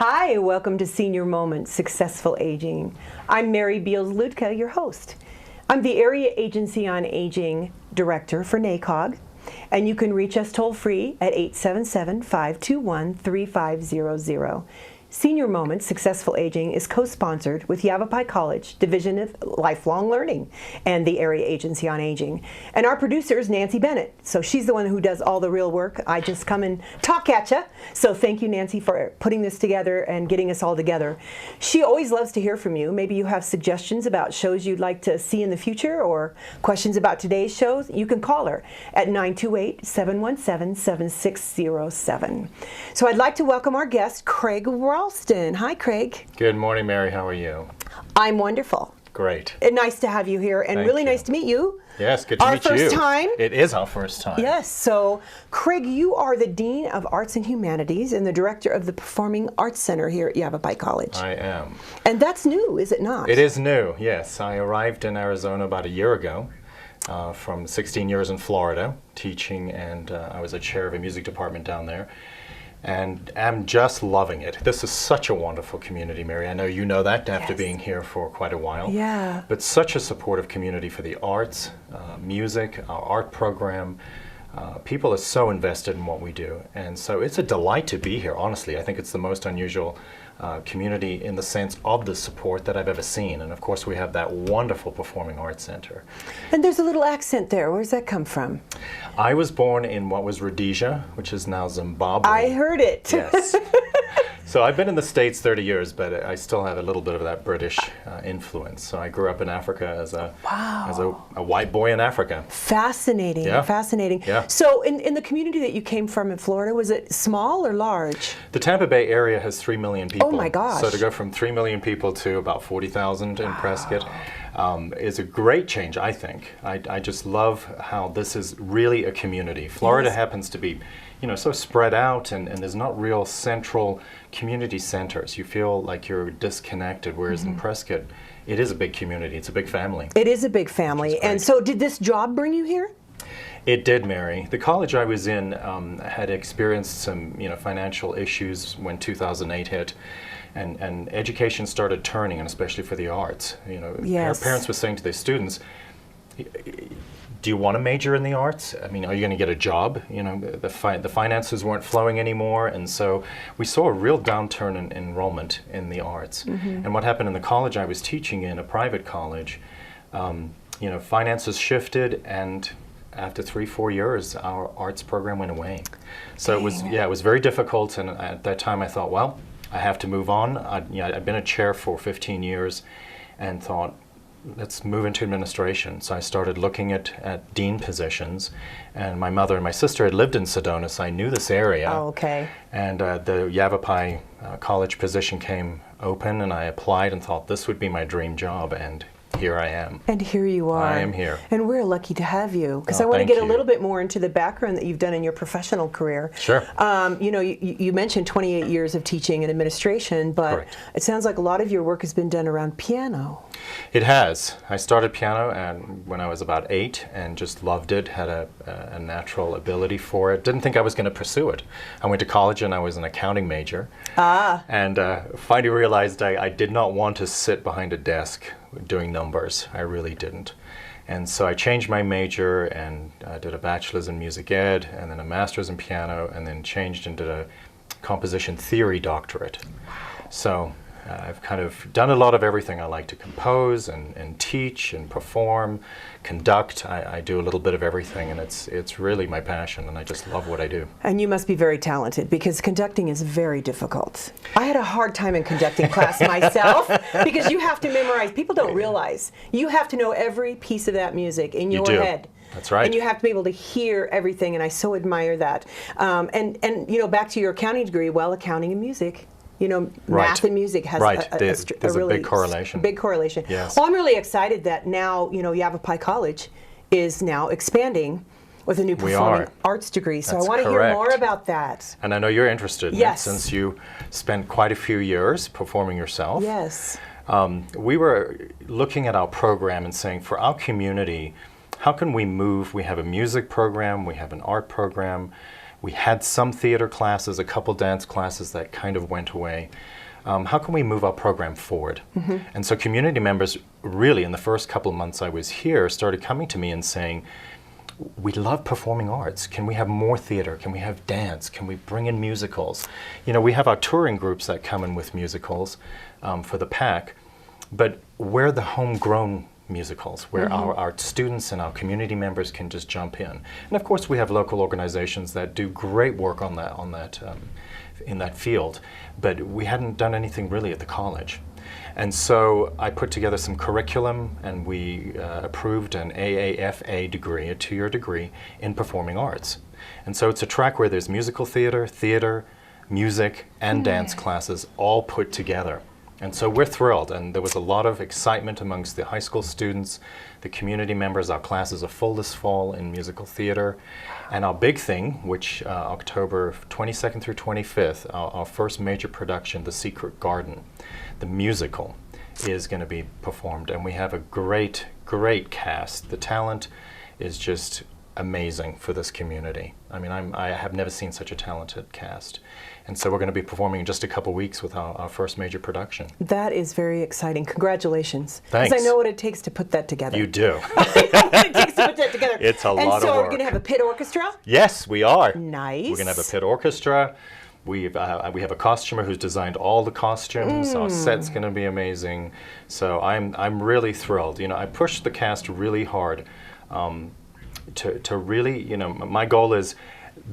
Hi, welcome to Senior Moments, Successful Aging. I'm Mary Beals-Ludka, your host. I'm the Area Agency on Aging Director for NACOG, and you can reach us toll-free at 877-521-3500. Senior Moments, Successful Aging is co-sponsored with Yavapai College, Division of Lifelong Learning, and the Area Agency on Aging. And our producer is Nancy Bennett, so she's the one who does all the real work. I just come and talk at you. So thank you, Nancy, for putting this together and getting us all together. She always loves to hear from you. Maybe you have suggestions about shows you'd like to see in the future or questions about today's shows. You can call her at 928-717-7607. So I'd like to welcome our guest, Craig Ralston. Hi, Craig. Good morning, Mary. How are you? I'm wonderful. Great. And nice to have you here, and Thank really you. nice to meet you. Yes, good to meet you. Our first time. It is our first time. Yes. So, Craig, you are the Dean of Arts and Humanities and the Director of the Performing Arts Center here at Yavapai College. I am. And that's new, is it not? It is new, yes. I arrived in Arizona about a year ago from 16 years in Florida teaching, and I was a chair of a music department down there. And I'm just loving it. This is such a wonderful community, Mary. I know you know that after being here for quite a while. Yeah. But such a supportive community for the arts, music, our art program. People are so invested in what we do. And so it's a delight to be here, honestly. I think it's the most unusual community in the sense of the support that I've ever seen. And of course, we have that wonderful Performing Arts Center. And there's a little accent there. Where's that come from? I was born in what was Rhodesia, which is now Zimbabwe. I heard it. Yes. So I've been in the States 30 years, but I still have a little bit of that British influence. So I grew up in Africa as a white boy in Africa. Fascinating. Yeah. Fascinating. Yeah. So in the community that you came from in Florida, was it small or large? The Tampa Bay area has 3 million people. Oh my gosh. So to go from 3 million people to about 40,000 in Prescott is a great change, I think. I just love how this is really a community. Florida happens to be, you know, so spread out, and there's not real central community centers. You feel like you're disconnected, whereas in Prescott, it is a big community. It's a big family. It is a big family. And so did this job bring you here? It did, Mary. The college I was in had experienced some, financial issues when 2008 hit, and education started turning, and especially for the arts. Parents were saying to their students, do you want to major in the arts? I mean, are you going to get a job? The finances weren't flowing anymore, and so we saw a real downturn in enrollment in the arts. And what happened in the college I was teaching in, a private college, finances shifted, and after 3-4 years, our arts program went away. So it was very difficult, and at that time I thought, well, I have to move on. I'd been a chair for 15 years and thought, let's move into administration. So I started looking at dean positions, and my mother and my sister had lived in Sedona, so I knew this area. Oh, okay. And the Yavapai college position came open, and I applied and thought this would be my dream job, and here I am. And here you are. I am here. And we're lucky to have you, because Oh, I want to thank get a you. little bit more into the background that you've done in your professional career. Sure. You mentioned 28 years of teaching and administration, but Correct. it sounds like a lot of your work has been done around piano. It has. I started piano when I was about 8 and just loved it, had a natural ability for it. Didn't think I was going to pursue it. I went to college and I was an accounting major. And finally realized I did not want to sit behind a desk doing numbers. I really didn't. And so I changed my major and did a bachelor's in music ed and then a master's in piano, and then changed into a composition theory doctorate. So I've kind of done a lot of everything. I like to compose and teach and perform, conduct. I do a little bit of everything, and it's really my passion, and I just love what I do. And you must be very talented, because conducting is very difficult. I had a hard time in conducting class myself, because you have to memorize. People don't realize you have to know every piece of that music in your head. That's right. And you have to be able to hear everything, and I so admire that. And back to your accounting degree, accounting and music. Math and music has there's a big correlation. Big correlation. Yes. Well, I'm really excited that now, Yavapai College is now expanding with a new performing arts degree. So That's I want to hear more about that. And I know you're interested in it, since you spent quite a few years performing yourself. Yes. We were looking at our program and saying, for our community, how can we move? We have a music program, we have an art program, We had some theater classes, a couple dance classes that kind of went away. How can we move our program forward? And so community members really, in the first couple of months I was here, started coming to me and saying, we love performing arts. Can we have more theater? Can we have dance? Can we bring in musicals? You know, we have our touring groups that come in with musicals for the pack, but we're the homegrown musicals where our students and our community members can just jump in. And of course we have local organizations that do great work on that in that field, but we hadn't done anything really at the college. And so I put together some curriculum, and we approved an AAFA degree, a 2-year degree in performing arts. And so it's a track where there's musical theater, music, and dance classes all put together. And so we're thrilled, and there was a lot of excitement amongst the high school students, the community members. Our classes are full this fall in musical theater. And our big thing, which October 22nd through 25th, our first major production, The Secret Garden, the musical, is going to be performed. And we have a great, great cast. The talent is just amazing for this community. I mean, I have never seen such a talented cast. And so we're going to be performing in just a couple weeks with our first major production. That is very exciting. Congratulations. Thanks. Because I know what it takes to put that together. You do. I know what it takes to put that together. It's a lot of And so work. we're going to have a pit orchestra? Yes, we are. Nice. We're going to have a pit orchestra. We have a costumer who's designed all the costumes. Our set's going to be amazing. So I'm really thrilled. You know, I pushed the cast really hard to really, you know, my goal is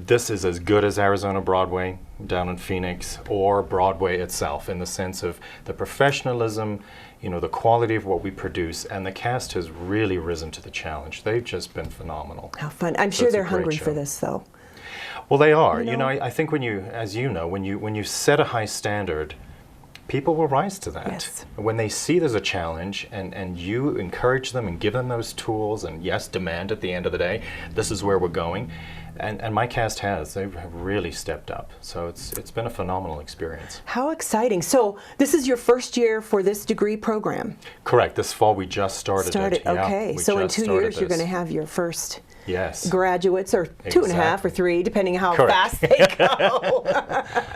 this is as good as Arizona Broadway down in Phoenix or Broadway itself, in the sense of the professionalism, you know, the quality of what we produce, and the cast has really risen to the challenge. They've just been phenomenal. How fun. I'm sure it's a they're great hungry show. for this, though. Well, they are. You You know, know? I think when you, as you know, when you set a high standard, people will rise to that. Yes. When they see there's a challenge and you encourage them and give them those tools and, yes, demand at the end of the day, this is where we're going. And my cast has. They've really stepped up. So it's been a phenomenal experience. How exciting. So this is your first year for this degree program? Correct. This fall we just started it. Yeah, okay. we So in just 2 started years you're this. going to have your first Yes. graduates, or 2.5 or 3, depending how Correct. fast they go.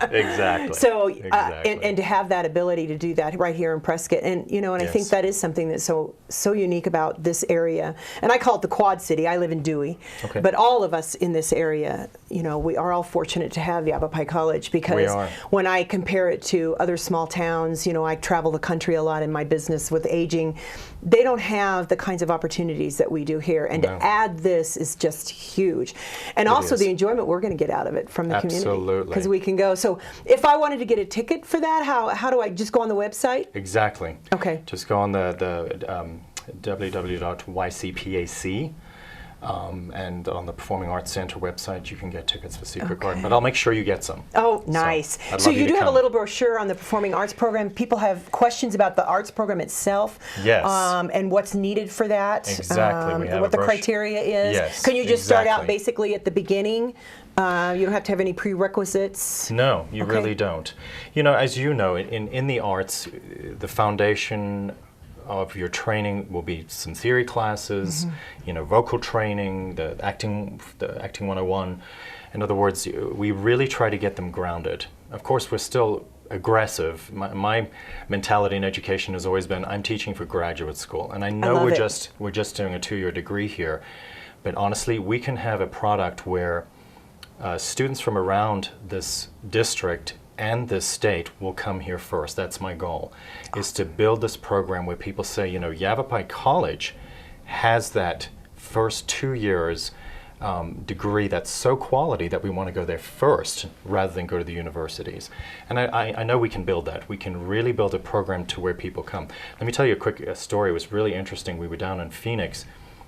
Exactly. So, Exactly. and to have that ability to do that right here in Prescott, and you know, and I think Yes. that is something that's so unique about this area. And I call it the Quad City. I live in Dewey, Okay. but all of us in this area, you know, we are all fortunate to have the Yavapai College, because We are. when I compare it to other small towns, you know, I travel the country a lot in my business with aging. They don't have the kinds of opportunities that we do here, and No. to add this is just huge. And also is. the enjoyment we're going to get out of it from the community. Absolutely. Because we can go. So if I wanted to get a ticket for that, how do I just go on the website? Exactly. Okay. Just go on the www.ycpac, and on the Performing Arts Center website, you can get tickets for Secret Garden. But I'll make sure you get some. Oh, nice. I'd So love you to do have a come. little brochure on the Performing Arts program. People have questions about the arts program itself. Yes. And what's needed for that. Exactly. We have and what a the brochure. criteria is. Yes, Can you just start out exactly. basically at the beginning? You don't have to have any prerequisites. No, you Okay. really don't. You know, as you know, in the arts, the foundation of your training will be some theory classes, you know, vocal training, the acting 101. In other words, we really try to get them grounded. Of course, we're still aggressive. My mentality in education has always been, I'm teaching for graduate school, and I know love we're it. just doing a 2-year degree here, but honestly, we can have a product where students from around this district and this state will come here first. That's my goal, is to build this program where people say, you know, Yavapai College has that first 2 years degree that's so quality that we want to go there first rather than go to the universities. And I know we can build that. We can really build a program to where people come. Let me tell you a quick story. It was really interesting. We were down in Phoenix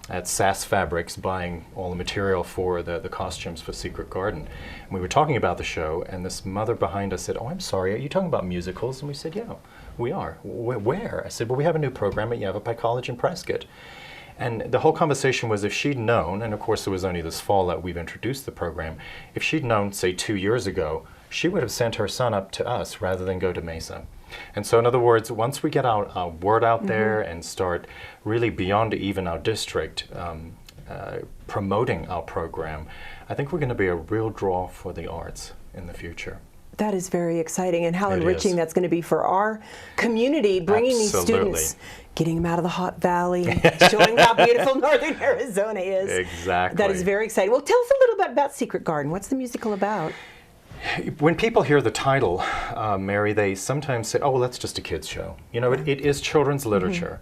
at SAS Fabrics buying all the material for the costumes for Secret Garden. And we were talking about the show, and this mother behind us said, "Oh, I'm sorry, are you talking about musicals?" And we said, "Yeah, we are." Where? I said, "Well, we have a new program at Yavapai College in Prescott." And the whole conversation was, if she'd known, and of course it was only this fall that we've introduced the program, if she'd known, say, 2 years ago, she would have sent her son up to us rather than go to Mesa. And so in other words, once we get our word out there and start really beyond even our district, promoting our program, I think we're going to be a real draw for the arts in the future. That is very exciting, and how It enriching is. that's going to be for our community, bringing these Absolutely. students, getting them out of the hot valley, showing how beautiful Northern Arizona is. Exactly. That is very exciting. Well, tell us a little bit about Secret Garden. What's the musical about? When people hear the title, Mary, they sometimes say, oh, well, that's just a kid's show. You know, it is children's literature.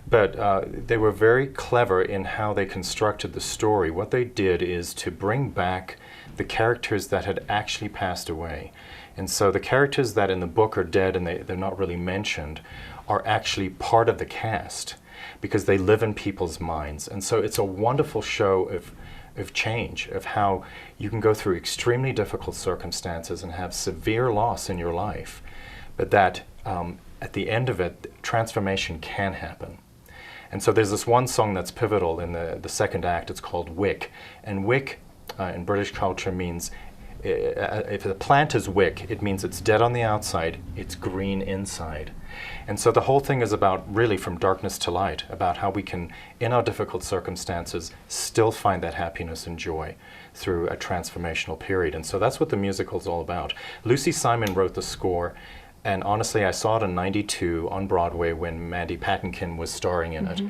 But they were very clever in how they constructed the story. What they did is to bring back the characters that had actually passed away. And so the characters that in the book are dead and they're not really mentioned are actually part of the cast because they live in people's minds. And so it's a wonderful show of change, of how you can go through extremely difficult circumstances and have severe loss in your life, but that at the end of it, transformation can happen. And so there's this one song that's pivotal in the second act. It's called Wick. And wick in British culture means, if a plant is wick, it means it's dead on the outside, it's green inside. And so the whole thing is about really from darkness to light, about how we can, in our difficult circumstances, still find that happiness and joy through a transformational period. And so that's what the musical's all about. Lucy Simon wrote the score, and honestly, I saw it in '92 on Broadway when Mandy Patinkin was starring in it.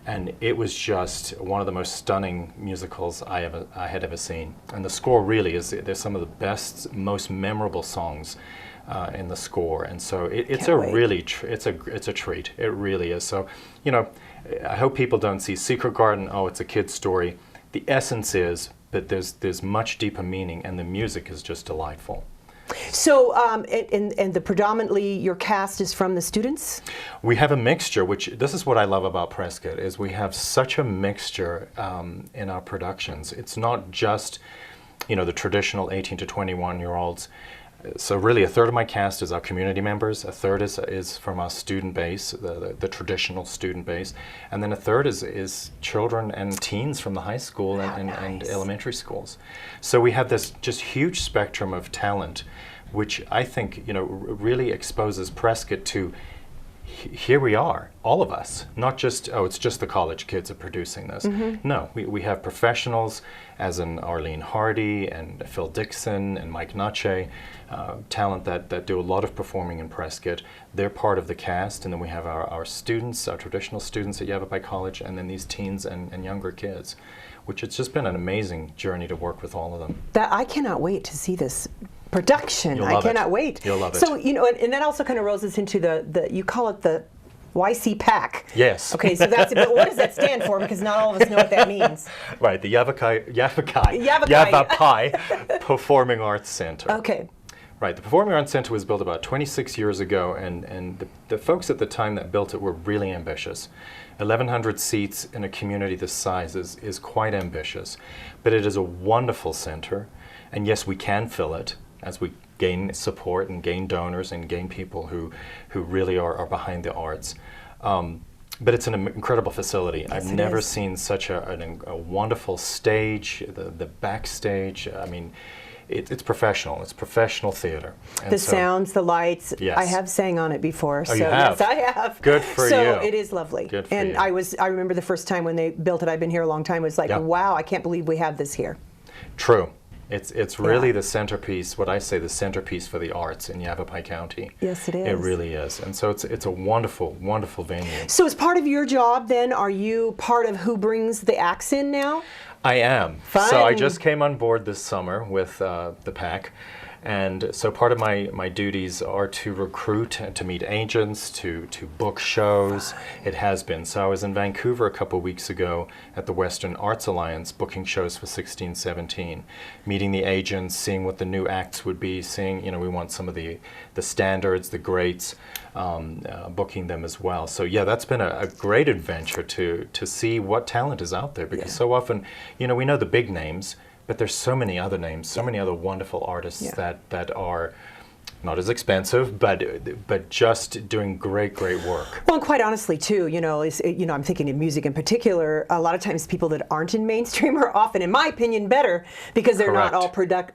And it was just one of the most stunning musicals I had ever seen. And the score really is, there's some of the best, most memorable songs in the score. And so it's Can't a wait. really, it's a treat. It really is. So, you know, I hope people don't see Secret Garden, oh, it's a kid's story. The essence is, but there's much deeper meaning, and the music is just delightful. So, and the predominantly your cast is from the students? We have a mixture, which this is what I love about Prescott, is we have such a mixture in our productions. It's not just, you know, the traditional 18 to 21-year-olds. So really a third of my cast is our community members, a third is from our student base, the traditional student base, and then a third is children and teens from the high school and nice. elementary schools. So we have this just huge spectrum of talent, which I think, you know, really exposes Prescott to here we are, all of us, not just, oh, it's just the college kids are producing this. No, we have professionals, as in Arlene Hardy and Phil Dixon and Mike Nache, talent that do a lot of performing in Prescott. They're part of the cast, and then we have our students, our traditional students at Yavapai College, and then these teens and younger kids, which it's just been an amazing journey to work with all of them. That I cannot wait to see this production. You'll I love it. cannot wait. You'll love it. So, you know, and that also kind of rolls us into the you call it the YC PAC. Yes. Okay, so that's it. But what does that stand for? Because not all of us know what that means. Right, the Yavapai Performing Arts Center. Okay. Right, the Performing Arts Center was built about 26 years ago, and the folks at the time that built it were really ambitious. 1,100 seats in a community this size is quite ambitious, but it is a wonderful center, and yes, we can fill it as we gain support and gain donors and gain people who really are behind the arts. But it's an incredible facility. Yes, I've it never is. seen such a wonderful stage, the backstage. I mean, it's professional. It's professional theater. And The so- sounds, the lights. Yes. I have sang on it before. Oh, so you have? yes, I have. Good for so you. it is lovely. Good for and you. I remember the first time when they built it, I've been here a long time, it was like, Yeah. wow, I can't believe we have this here. True. It's really Yeah. the centerpiece, what I say, the centerpiece for the arts in Yavapai County. Yes, it is. It really is. And so it's a wonderful, wonderful venue. So as part of your job then, are you part of who brings the acts in now? I am. So I Fun. just came on board this summer with the PAC. And so part of my duties are to recruit and to meet agents, to book shows. It has been. So I was in Vancouver a couple weeks ago at the Western Arts Alliance booking shows for 16-17, meeting the agents, seeing what the new acts would be, seeing, you know, we want some of the standards, the greats, booking them as well. So yeah, that's been a great adventure to see what talent is out there, because so often, you know, we know the big names, but there's so many other names, so many other wonderful artists that are not as expensive, but just doing great work. Well, and quite honestly, too, I'm thinking of music in particular. A lot of times, people that aren't in mainstream are often, in my opinion, better because they're Correct. not all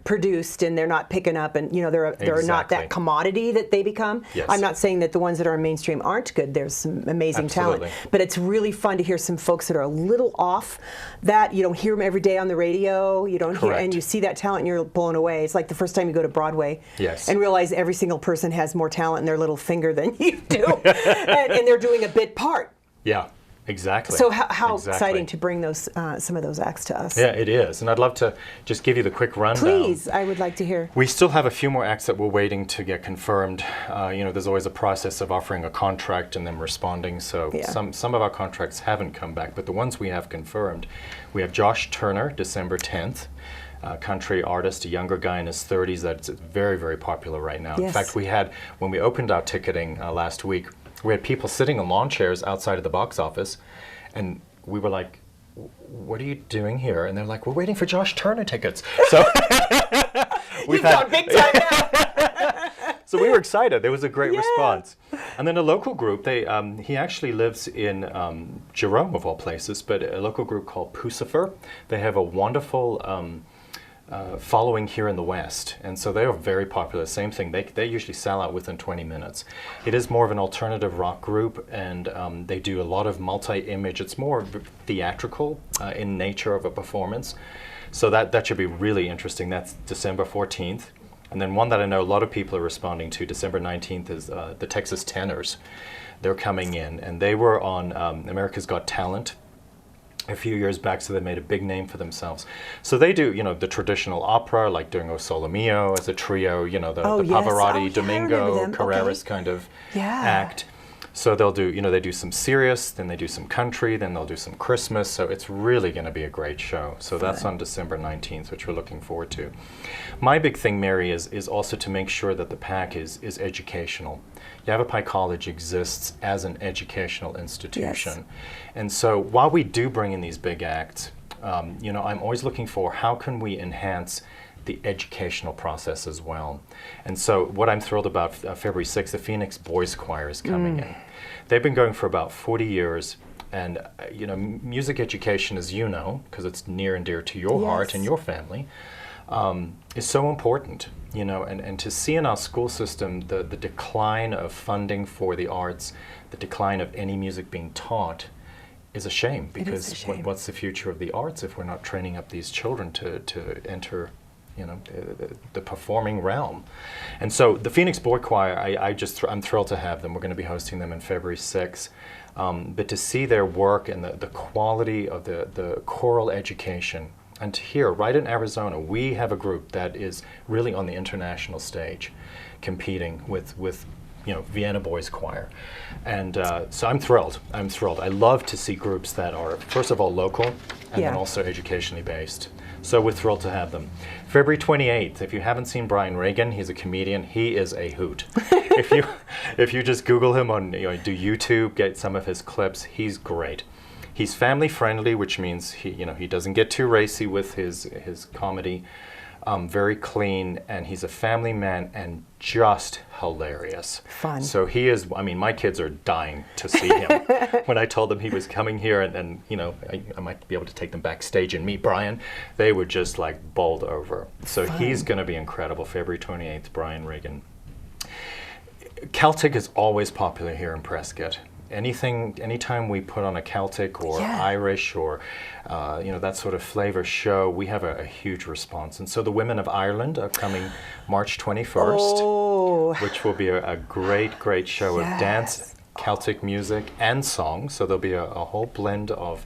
produced and they're not picking up, and they're not Exactly. that commodity that they become. Yes. I'm not saying that the ones that are in mainstream aren't good. There's some amazing Absolutely. talent, but it's really fun to hear some folks that are a little off. That you don't hear them every day on the radio. You don't hear, Correct. and you see that talent, and you're blown away. It's like the first time you go to Broadway, Yes. and realize every single person has more talent in their little finger than you do, and they're doing a bit part. Yeah, exactly. So how Exactly. exciting to bring those some of those acts to us. Yeah, it is. And I'd love to just give you the quick rundown. Please, I would like to hear. We still have a few more acts that we're waiting to get confirmed. There's always a process of offering a contract and then responding. So Yeah. some of our contracts haven't come back, but the ones we have confirmed, we have Josh Turner, December 10th. Country artist, a younger guy in his 30s that's very, very popular right now. In Yes. fact, when we opened our ticketing last week, we had people sitting in lawn chairs outside of the box office, and we were like, what are you doing here? And they're like, we're waiting for Josh Turner tickets. So You've gone big time now. So we were excited. There was a great Yeah. response. And then a local group, he actually lives in Jerome, of all places, but a local group called Pucifer. They have a wonderful following here in the West. And so they are very popular. Same thing. They usually sell out within 20 minutes. It is more of an alternative rock group, and they do a lot of multi-image. It's more theatrical in nature of a performance. So that should be really interesting. That's December 14th. And then one that I know a lot of people are responding to, December 19th, is the Texas Tenors. They're coming in, and they were on America's Got Talent a few years back, so they made a big name for themselves. So they do, the traditional opera, like doing O Sole Mio as a trio, the Yes. Pavarotti, Oh, yeah, I remember Domingo, them. Carreras Okay. kind of Yeah. act. So they'll do, they do some serious, then they do some country, then they'll do some Christmas. So it's really going to be a great show. So that's on December 19th, which we're looking forward to. My big thing, Mary, is also to make sure that the PAC is educational. Yavapai College exists as an educational institution. Yes. And so while we do bring in these big acts, I'm always looking for how can we enhance the educational process as well. And so what I'm thrilled about, February 6th, the Phoenix Boys Choir is coming in. They've been going for about 40 years. And, music education, as you know, because it's near and dear to your heart Yes. and your family, is so important, and to see in our school system the decline of funding for the arts, the decline of any music being taught is a shame, because a shame. what's the future of the arts if we're not training up these children to enter the performing realm. And so the Phoenix Boy Choir, I'm thrilled to have them. We're going to be hosting them on February 6th. But to see their work and the quality of the choral education, and to hear right in Arizona, we have a group that is really on the international stage competing with Vienna Boys Choir. And so I'm thrilled. I love to see groups that are, first of all, local, and then Yeah. also educationally based. So we're thrilled to have them. February 28th, if you haven't seen Brian Reagan, he's a comedian. He is a hoot. If you just Google him on, do YouTube, get some of his clips, he's great. He's family friendly, which means he doesn't get too racy with his comedy. Very clean, and he's a family man and just hilarious. Fun. So he is, my kids are dying to see him. When I told them he was coming here and I might be able to take them backstage and meet Brian, they were just like bowled over. So he's going to be incredible. February 28th, Brian Reagan. Celtic is always popular here in Prescott. Anytime we put on a Celtic or Yeah. Irish or that sort of flavor show, we have a huge response. And so the Women of Ireland are coming March 21st, Oh, which will be a great show of dance, Yes. Celtic music, and song. So there'll be a whole blend of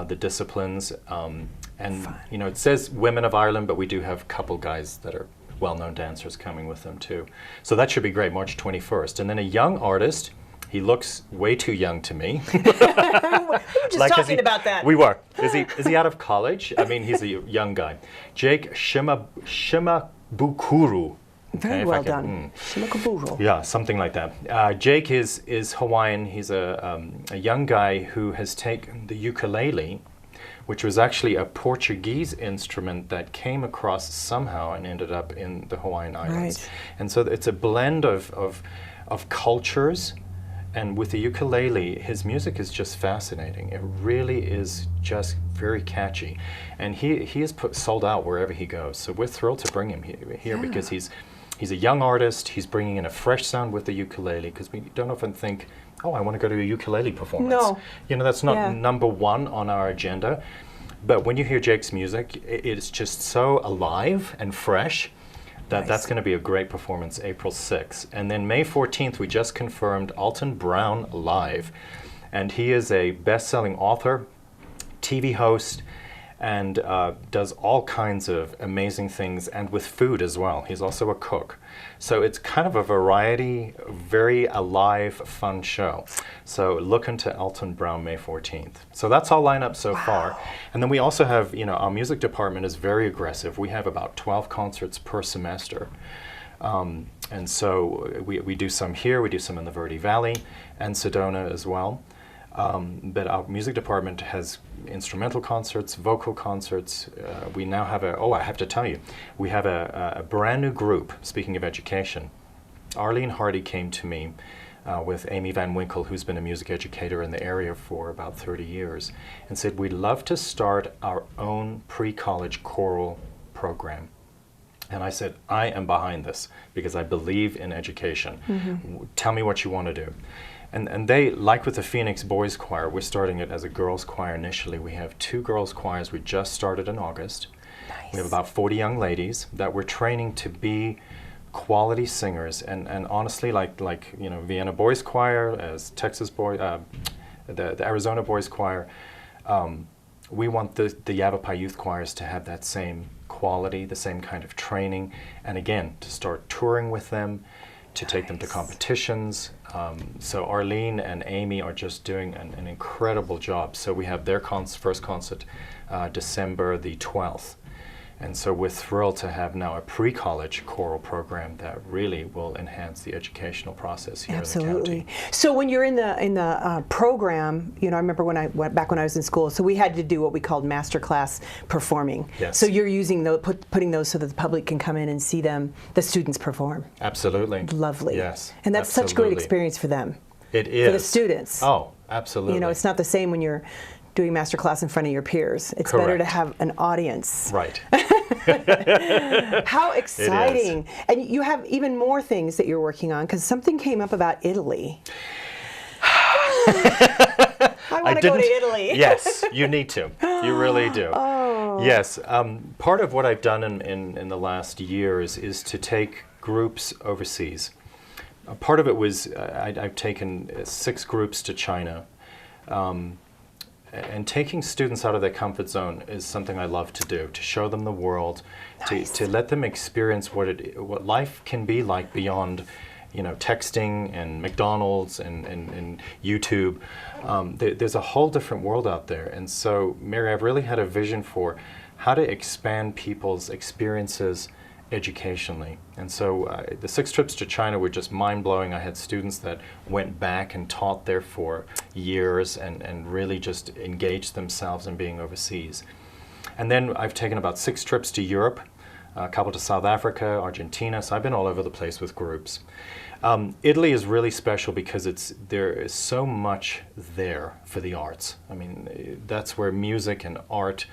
the disciplines. It says Women of Ireland, but we do have a couple guys that are well-known dancers coming with them too. So that should be great, March 21st. And then a young artist. He looks way too young to me. we were just talking about that. We were. Is he out of college? He's a young guy. Jake Shimabukuro. Very well done. Shimokaburo. Yeah, something like that. Jake is Hawaiian. He's a young guy who has taken the ukulele, which was actually a Portuguese instrument that came across somehow and ended up in the Hawaiian Islands. Right. And so it's a blend of cultures. And with the ukulele, his music is just fascinating. It really is just very catchy. And he is sold out wherever he goes. So we're thrilled to bring him here because he's a young artist. He's bringing in a fresh sound with the ukulele, because we don't often think, oh, I want to go to a ukulele performance. No. You know, that's not number one on our agenda. But when you hear Jake's music, it's just so alive and fresh. That's going to be a great performance April 6th. And then May 14th, we just confirmed Alton Brown live. And he is a best-selling author, TV host, and does all kinds of amazing things, and with food as well. He's also a cook. So it's kind of a variety, very alive, fun show. So look into Alton Brown May 14th. So that's all lined up so far. And then we also have, our music department is very aggressive. We have about 12 concerts per semester. And so we do some here, we do some in the Verde Valley and Sedona as well. But our music department has instrumental concerts, vocal concerts. We now have I have to tell you, we have a brand new group, speaking of education. Arlene Hardy came to me with Amy Van Winkle, who's been a music educator in the area for about 30 years, and said, we'd love to start our own pre-college choral program. And I said, I am behind this because I believe in education. Mm-hmm. Tell me what you want to do. And they, like with the Phoenix Boys Choir, we're starting it as a girls' choir initially. We have 2 girls' choirs we just started in August. Nice. We have about 40 young ladies that we're training to be quality singers. And honestly, like Vienna Boys Choir, as Texas Boy, the Arizona Boys Choir, we want the Yavapai youth choirs to have that same quality, the same kind of training, and again, to start touring with them, to take them to competitions. So Arlene and Amy are just doing an incredible job. So we have their first concert December the 12th. And so we're thrilled to have now a pre-college choral program that really will enhance the educational process here in the county. Absolutely. So when you're in the program, I remember back when I was in school, so we had to do what we called master class performing. Yes. So you're using putting those so that the public can come in and see the students perform. Absolutely. Lovely. Yes. And that's such great experience for them. It is. For the students. Oh, absolutely. It's not the same when you're doing master class in front of your peers. It's Correct. better to have an audience. Right. How exciting. And you have even more things that you're working on, because something came up about Italy. I want to go to Italy. Yes, you need to. You really do. Oh. Yes. Part of what I've done in the last years is to take groups overseas. Part of it was I've taken 6 groups to China. And taking students out of their comfort zone is something I love to do, to show them the world, Nice. to let them experience what life can be like beyond, texting and McDonald's and YouTube. There's a whole different world out there. And so, Mary, I've really had a vision for how to expand people's experiences educationally. And so the 6 trips to China were just mind-blowing. I had students that went back and taught there for years and really just engaged themselves in being overseas. And then I've taken about 6 trips to Europe, a couple to South Africa, Argentina, so I've been all over the place with groups. Italy is really special because there is so much there for the arts. I mean, that's where music and art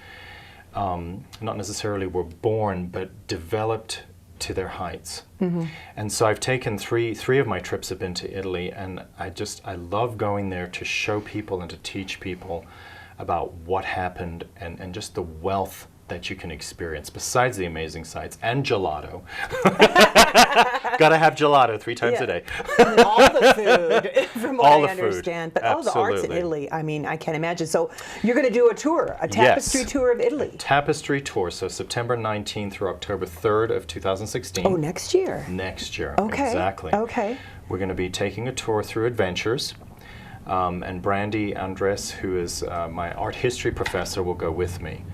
not necessarily were born, but developed to their heights. Mm-hmm. And so I've taken three of my trips have been to Italy, and I love going there to show people and to teach people about what happened and just the wealth that you can experience besides the amazing sights and gelato. Gotta have gelato 3 times a day. All the food, from what all I understand. But Absolutely. all the arts in Italy, I mean, I can't imagine. So you're going to do a tour, a tapestry tour of Italy. Tapestry tour, so September 19th through October 3rd of 2016. Oh, next year. Next year, Okay. exactly. Okay. We're going to be taking a tour through adventures. And Brandy Andres, who is my art history professor, will go with me.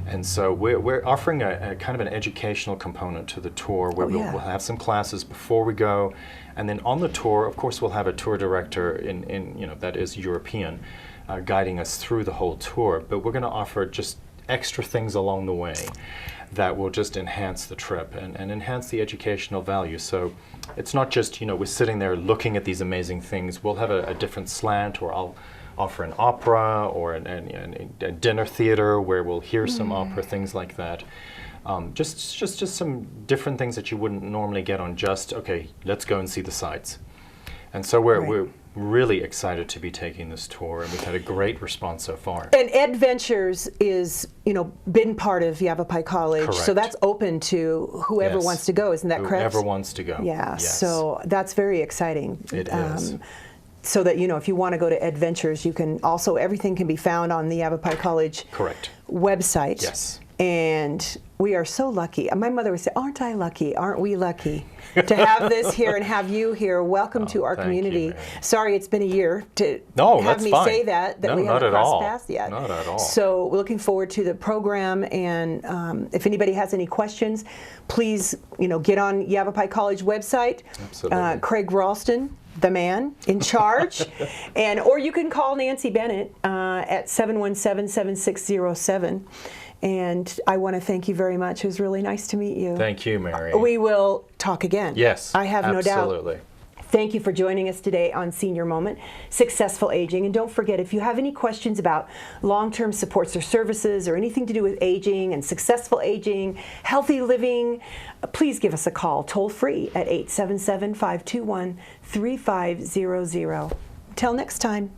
And so we're offering a kind of an educational component to the tour where we'll have some classes before we go. And then on the tour, of course, we'll have a tour director in that is European. guiding us through the whole tour, but we're going to offer just extra things along the way that will just enhance the trip and enhance the educational value. So it's not just, we're sitting there looking at these amazing things. We'll have a different slant, or I'll offer an opera or a dinner theater where we'll hear some opera, things like that. Just some different things that you wouldn't normally get on just, okay, let's go and see the sights. And so we're really excited to be taking this tour, and we've had a great response so far. And Adventures is, been part of Yavapai College, Correct. so that's open to whoever Yes. wants to go, isn't that correct? Whoever wants to go. Yeah, Yes. so that's very exciting. It is. So that, if you want to go to Adventures, you can also, everything can be found on the Yavapai College Correct. website. Yes. And we are so lucky. My mother would say, aren't I lucky? Aren't we lucky to have this here and have you here? Welcome to our thank community. you, Mary. Sorry, it's been a year to have that's me fine. say that No, we not haven't at crossed all. paths yet. Not at all. So we're looking forward to the program, and if anybody has any questions, please, get on Yavapai College website. Absolutely. Craig Ralston, the man in charge, or you can call Nancy Bennett at 717-7607. And I want to thank you very much. It was really nice to meet you. Thank you, Mary. We will talk again. Yes, I have no doubt. absolutely. Thank you for joining us today on Senior Moment, Successful Aging. And don't forget, if you have any questions about long-term supports or services or anything to do with aging and successful aging, healthy living, please give us a call toll free at 877-521-3500. Until next time.